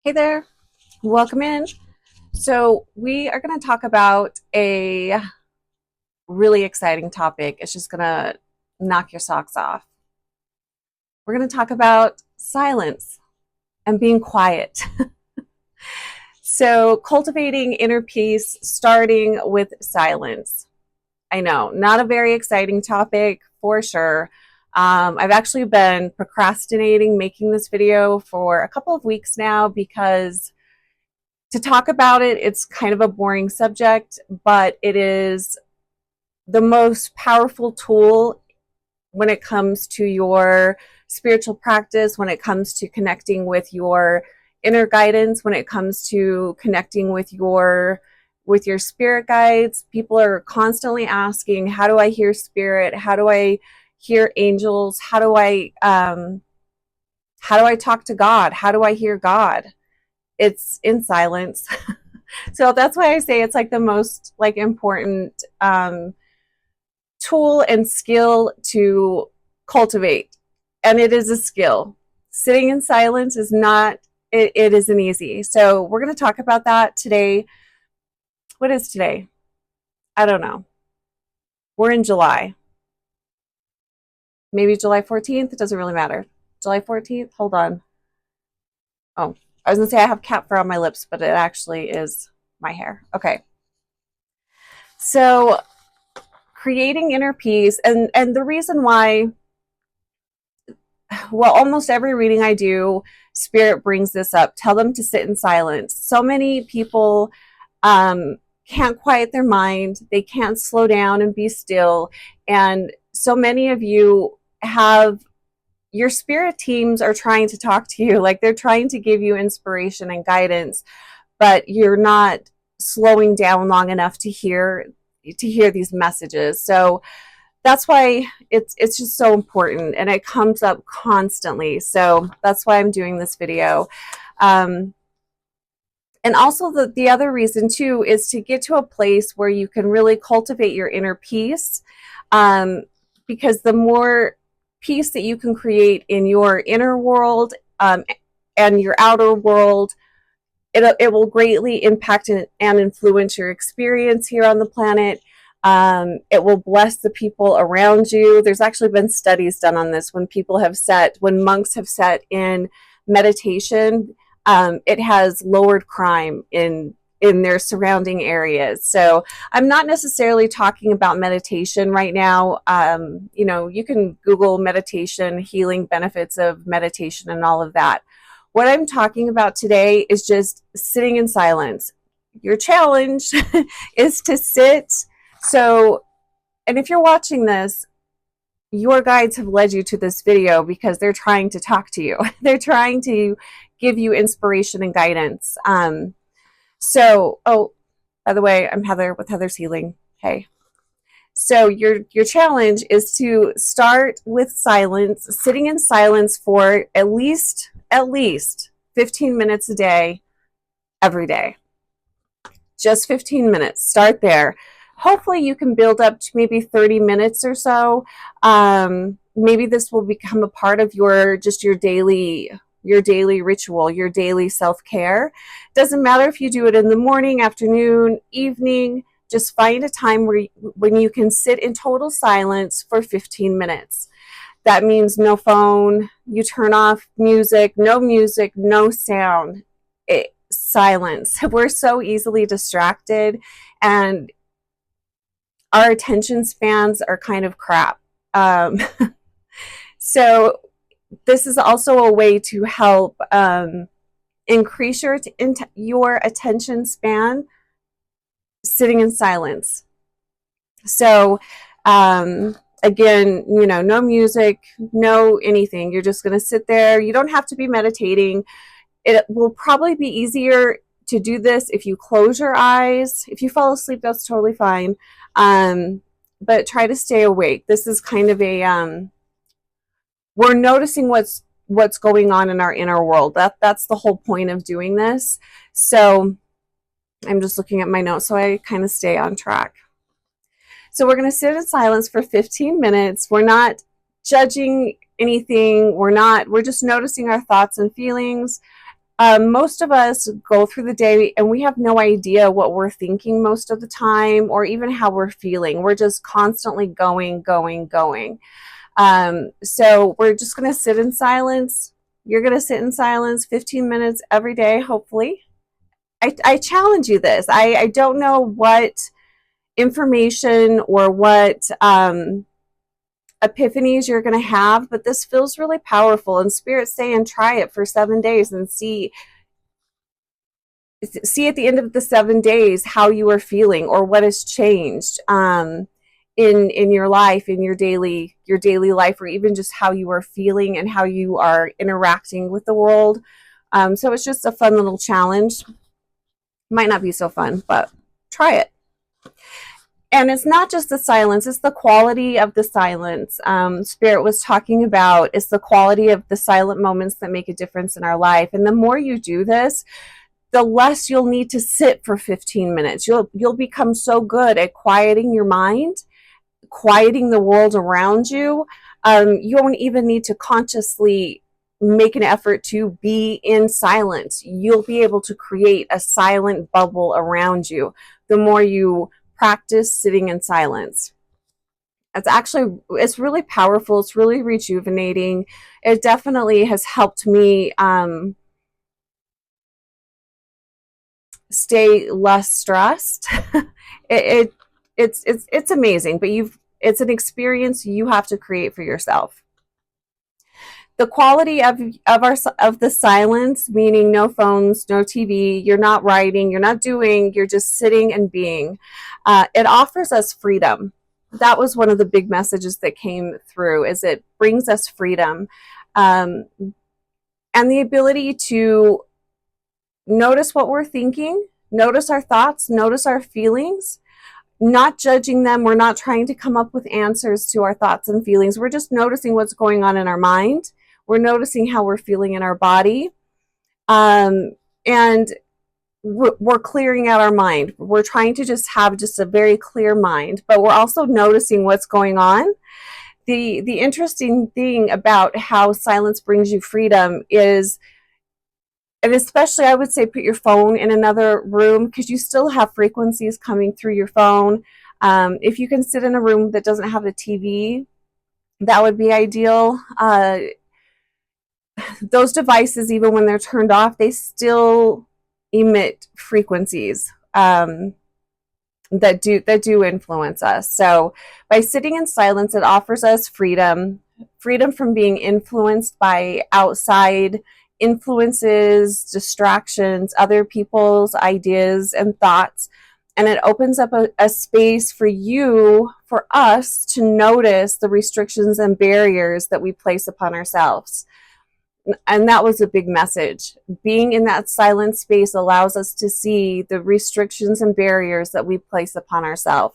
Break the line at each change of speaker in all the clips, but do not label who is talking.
Hey there, welcome in. So, we are going to talk about a really exciting topic. It's just going to knock your socks off. We're going to talk about silence and being quiet. So, cultivating inner peace starting with silence. I know, not a very exciting topic for sure. I've actually been procrastinating making this video for a couple of weeks now because to talk about it, it's kind of a boring subject, but it is the most powerful tool when it comes to your spiritual practice, when it comes to connecting with your inner guidance, when it comes to connecting with your spirit guides. People are constantly asking, how do I hear spirit? How do I hear angels? How do I talk to God? How do I hear God? It's in silence. So that's why I say it's like the most important tool and skill to cultivate. And it is a skill. Sitting in silence is not, it isn't easy. So we're going to talk about that today. What is today? I don't know. We're in July. Maybe July 14th. It doesn't really matter. July 14th. Hold on. Oh, I was going to say I have cat fur on my lips, but it actually is my hair. Okay. So creating inner peace, and the reason why, well, almost every reading I do, spirit brings this up. Tell them to sit in silence. So many people can't quiet their mind. They can't slow down and be still. And so many of you have, your spirit teams are trying to talk to you, like they're trying to give you inspiration and guidance, but you're not slowing down long enough to hear these messages. So that's why it's just so important, and it comes up constantly. So that's why I'm doing this video. And also the other reason too is to get to a place where you can really cultivate your inner peace, because the more peace that you can create in your inner world and your outer world, it will greatly impact and influence your experience here on the planet. It will bless the people around you. There's actually been studies done on this. When monks have sat in meditation, it has lowered crime in their surrounding areas. So I'm not necessarily talking about meditation right now. You can Google meditation, healing benefits of meditation, and all of that. What I'm talking about today is just sitting in silence. Your challenge is to sit. So, and if you're watching this, your guides have led you to this video because they're trying to talk to you. They're trying to give you inspiration and guidance. Oh, by the way, I'm Heather with Heather's Healing. Hey. So your challenge is to start with silence, sitting in silence for at least 15 minutes a day, every day. Just 15 minutes. Start there. Hopefully you can build up to maybe 30 minutes or so. Maybe this will become a part of your daily ritual, your daily self-care. Doesn't matter if you do it in the morning, afternoon, evening. Just find a time when you can sit in total silence for 15 minutes. That means no phone. You turn off music, no sound. Silence. We're so easily distracted, and our attention spans are kind of crap. So this is also a way to help increase your attention span, sitting in silence. So again, no music, no anything. You're just going to sit there. You don't have to be meditating. It will probably be easier to do this if you close your eyes. If you fall asleep, that's totally fine. But try to stay awake. This is kind of we're noticing what's going on in our inner world. That's the whole point of doing this. So I'm just looking at my notes so I kind of stay on track. So we're going to sit in silence for 15 minutes. We're not judging anything. We're just noticing our thoughts and feelings. Most of us go through the day and we have no idea what we're thinking most of the time, or even how we're feeling. We're just constantly going, going, going. So we're just going to sit in silence. You're going to sit in silence 15 minutes every day, hopefully. I challenge you this. I don't know what information or what epiphanies you're going to have, but this feels really powerful. And Spirit's saying try it for 7 days and see at the end of the 7 days how you are feeling or what has changed in your life, in your daily life, or even just how you are feeling and how you are interacting with the world. So it's just a fun little challenge. Might not be so fun, but try it. And it's not just the silence, it's the quality of the silence. Spirit was talking about it's the quality of the silent moments that make a difference in our life. And the more you do this, the less you'll need to sit for 15 minutes. You'll become so good at quieting your mind, quieting the world around you. You won't even need to consciously make an effort to be in silence. You'll be able to create a silent bubble around you the more you practice sitting in silence. It's really powerful. It's really rejuvenating. It definitely has helped me stay less stressed. It's amazing, but it's an experience you have to create for yourself. The quality of the silence, meaning no phones, no TV, you're not writing, you're not doing, you're just sitting and being. It offers us freedom. That was one of the big messages that came through, is it brings us freedom, and the ability to notice what we're thinking, notice our thoughts, notice our feelings, not judging them. We're not trying to come up with answers to our thoughts and feelings. We're just noticing what's going on in our mind. We're noticing how we're feeling in our body. And we're clearing out our mind. We're trying to just have just a very clear mind, but we're also noticing what's going on. The interesting thing about how silence brings you freedom is, and especially I would say put your phone in another room, because you still have frequencies coming through your phone. If you can sit in a room that doesn't have a TV, that would be ideal. Those devices, even when they're turned off, they still emit frequencies that do influence us. So by sitting in silence, it offers us freedom from being influenced by outside influences, distractions, other people's ideas and thoughts. And it opens up a space for us to notice the restrictions and barriers that we place upon ourselves. And that was a big message. Being in that silent space allows us to see the restrictions and barriers that we place upon ourselves.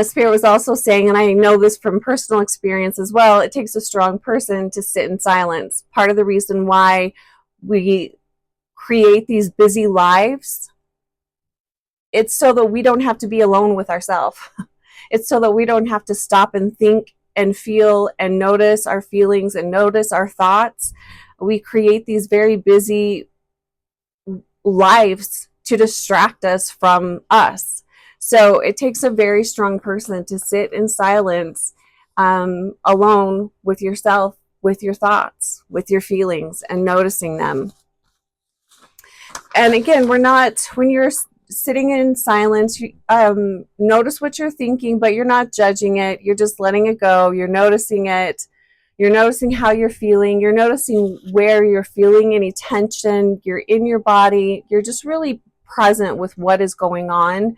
Spirit was also saying, and I know this from personal experience as well, it takes a strong person to sit in silence. Part of the reason why we create these busy lives, it's so that we don't have to be alone with ourselves. It's so that we don't have to stop and think and feel and notice our feelings and notice our thoughts. We create these very busy lives to distract us from us. So it takes a very strong person to sit in silence, alone with yourself, with your thoughts, with your feelings, and noticing them. And again, when you're sitting in silence, notice what you're thinking, but you're not judging it. You're just letting it go. You're noticing it. You're noticing how you're feeling. You're noticing where you're feeling any tension. You're in your body. You're just really present with what is going on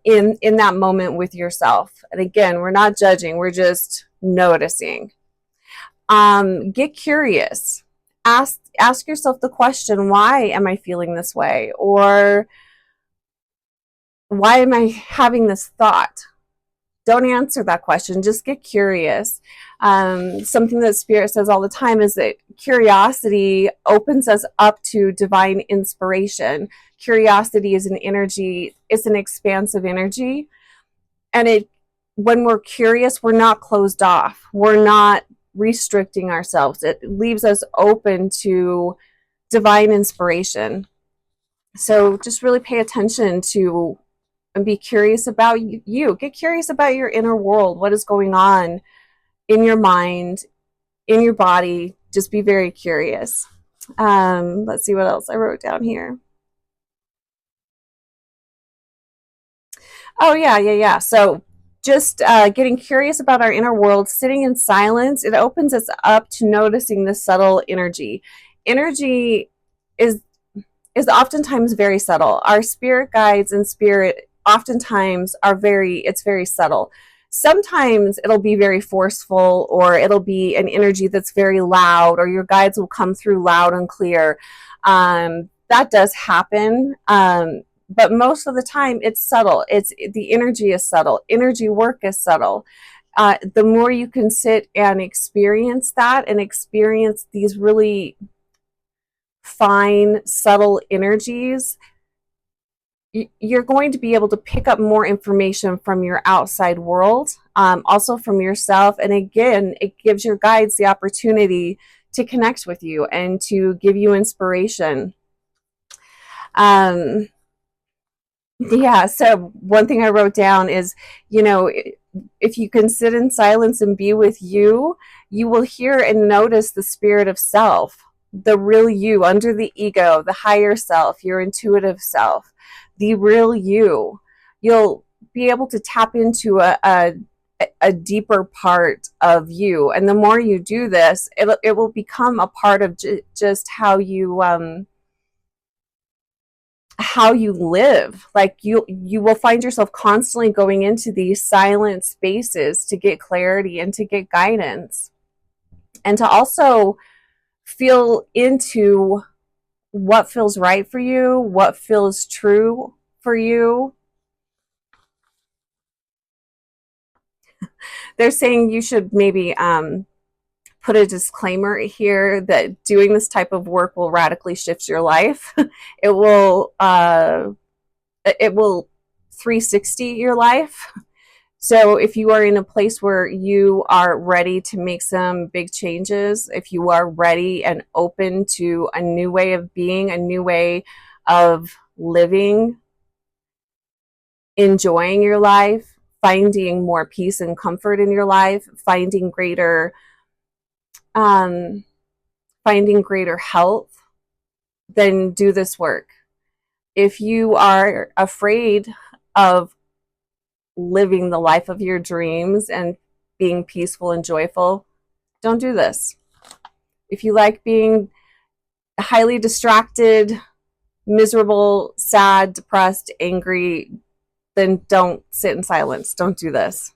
in that moment with yourself. And again, we're not judging. We're just noticing. Get curious. Ask yourself the question, why am I feeling this way? Or why am I having this thought? Don't answer that question. Just get curious. Something that Spirit says all the time is that curiosity opens us up to divine inspiration. Curiosity is an energy. It's an expansive energy. And when we're curious, we're not closed off. We're not restricting ourselves. It leaves us open to divine inspiration. So just really pay attention to and be curious about you. Get curious about your inner world. What is going on in your mind, in your body? Just be very curious. Let's see what else I wrote down here. Oh, yeah. So just getting curious about our inner world, sitting in silence, it opens us up to noticing the subtle energy. Energy is oftentimes very subtle. Our spirit guides and spirit oftentimes it's very subtle. Sometimes it'll be very forceful, or it'll be an energy that's very loud, or your guides will come through loud and clear. That does happen. But most of the time it's subtle. The energy is subtle. Energy work is subtle. The more you can sit and experience that and experience these really fine, subtle energies, you're going to be able to pick up more information from your outside world, also from yourself. And again, it gives your guides the opportunity to connect with you and to give you inspiration. Yeah, so one thing I wrote down is, if you can sit in silence and be with you, you will hear and notice the spirit of self, the real you, under the ego, the higher self, your intuitive self, the real you. You'll be able to tap into a deeper part of you. And the more you do this, it will become a part of just how you live. Like you will find yourself constantly going into these silent spaces to get clarity and to get guidance, and to also feel into what feels right for you, what feels true for you. They're saying you should maybe put a disclaimer here that doing this type of work will radically shift your life. It will 360 your life. So if you are in a place where you are ready to make some big changes, if you are ready and open to a new way of being, a new way of living, enjoying your life, finding more peace and comfort in your life, finding greater health, then do this work. If you are afraid of living the life of your dreams and being peaceful and joyful, don't do this. If you like being highly distracted, miserable, sad, depressed, angry, then don't sit in silence. Don't do this.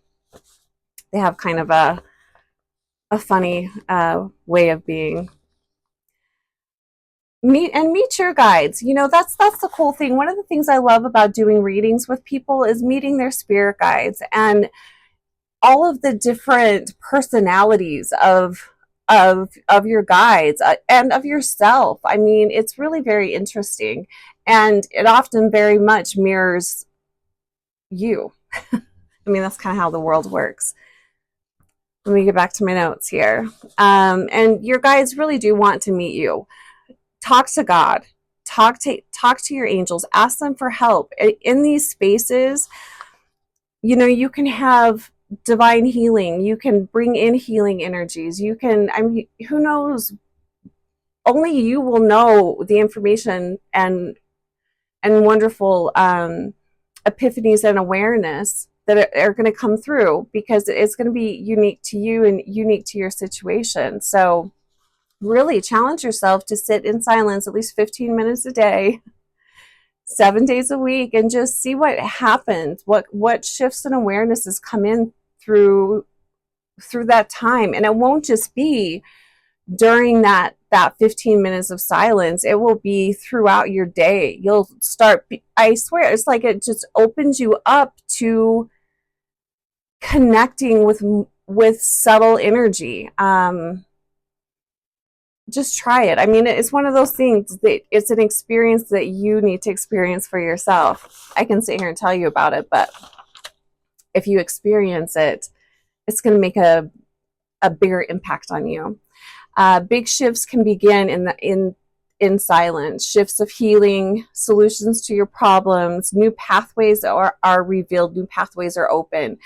They have kind of a funny way of being. Meet your guides. That's the cool thing. One of the things I love about doing readings with people is meeting their spirit guides and all of the different personalities of your guides and of yourself. I mean, it's really very interesting, and it often very much mirrors you. I mean, that's kind of how the world works. Let me get back to my notes here. And your guides really do want to meet you. Talk to God, talk to your angels, ask them for help. In these spaces, you can have divine healing, you can bring in healing energies, who knows, only you will know the information and wonderful epiphanies and awareness that are going to come through, because it's going to be unique to you and unique to your situation. So really challenge yourself to sit in silence at least 15 minutes a day, 7 days a week, and just see what happens, what shifts and awarenesses come in through that time. And it won't just be during that 15 minutes of silence. It will be throughout your day. You'll start, I swear, it's like it just opens you up to connecting with subtle energy. Just try it. I mean, it's one of those things that it's an experience that you need to experience for yourself. I can sit here and tell you about it, but if you experience it, it's going to make a a bigger impact on you. Big shifts can begin in silence. Shifts of healing, solutions to your problems, new pathways are revealed, new pathways are open.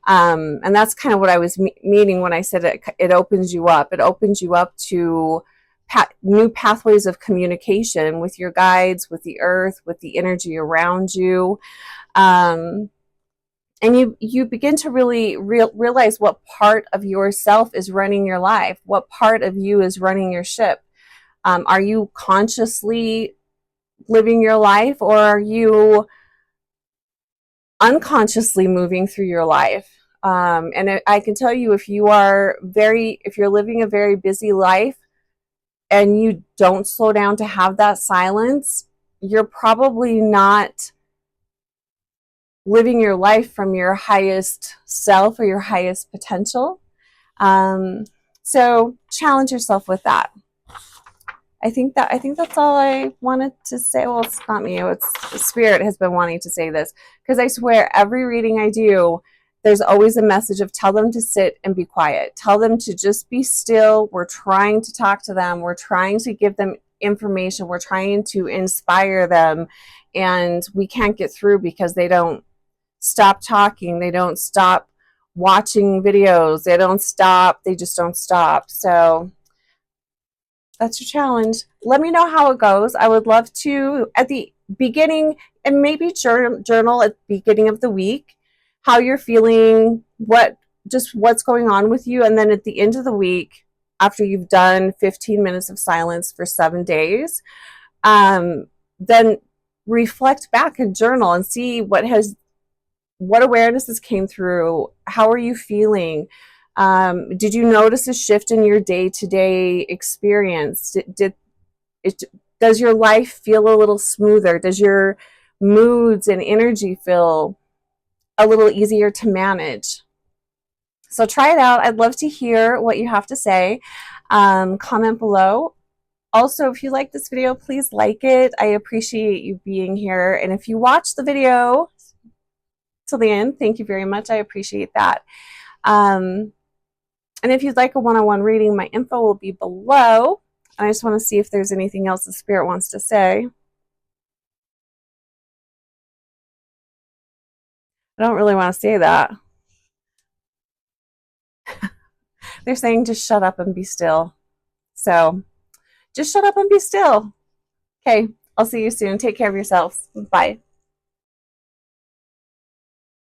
And that's kind of what I was meaning when I said it opens you up. It opens you up to new pathways of communication with your guides, with the earth, with the energy around you. And you begin to really realize what part of yourself is running your life, what part of you is running your ship. Are you consciously living your life, or are you unconsciously moving through your life? And I can tell you, if you're living a very busy life and you don't slow down to have that silence, you're probably not living your life from your highest self or your highest potential. So challenge yourself with that. I think that's all I wanted to say. Well, it's not me. It's the Spirit has been wanting to say this, because I swear every reading I do, there's always a message of tell them to sit and be quiet. Tell them to just be still. We're trying to talk to them. We're trying to give them information. We're trying to inspire them, and we can't get through because they don't stop talking. They don't stop watching videos. They just don't stop. So that's your challenge. Let me know how it goes. I would love to, at the beginning, and maybe journal at the beginning of the week, how you're feeling, what's going on with you. And then at the end of the week, after you've done 15 minutes of silence for 7 days, then reflect back and journal and see what awarenesses came through. How are you feeling? Did you notice a shift in your day-to-day experience? Does your life feel a little smoother? Does your moods and energy feel a little easier to manage? So try it out. I'd love to hear what you have to say. Comment below. Also, if you like this video, please like it. I appreciate you being here. And if you watch the video till the end, thank you very much. I appreciate that. And if you'd like a one-on-one reading, my info will be below. I just want to see if there's anything else the Spirit wants to say. I don't really want to say that. They're saying just shut up and be still. So just shut up and be still. Okay, I'll see you soon. Take care of yourselves. Bye.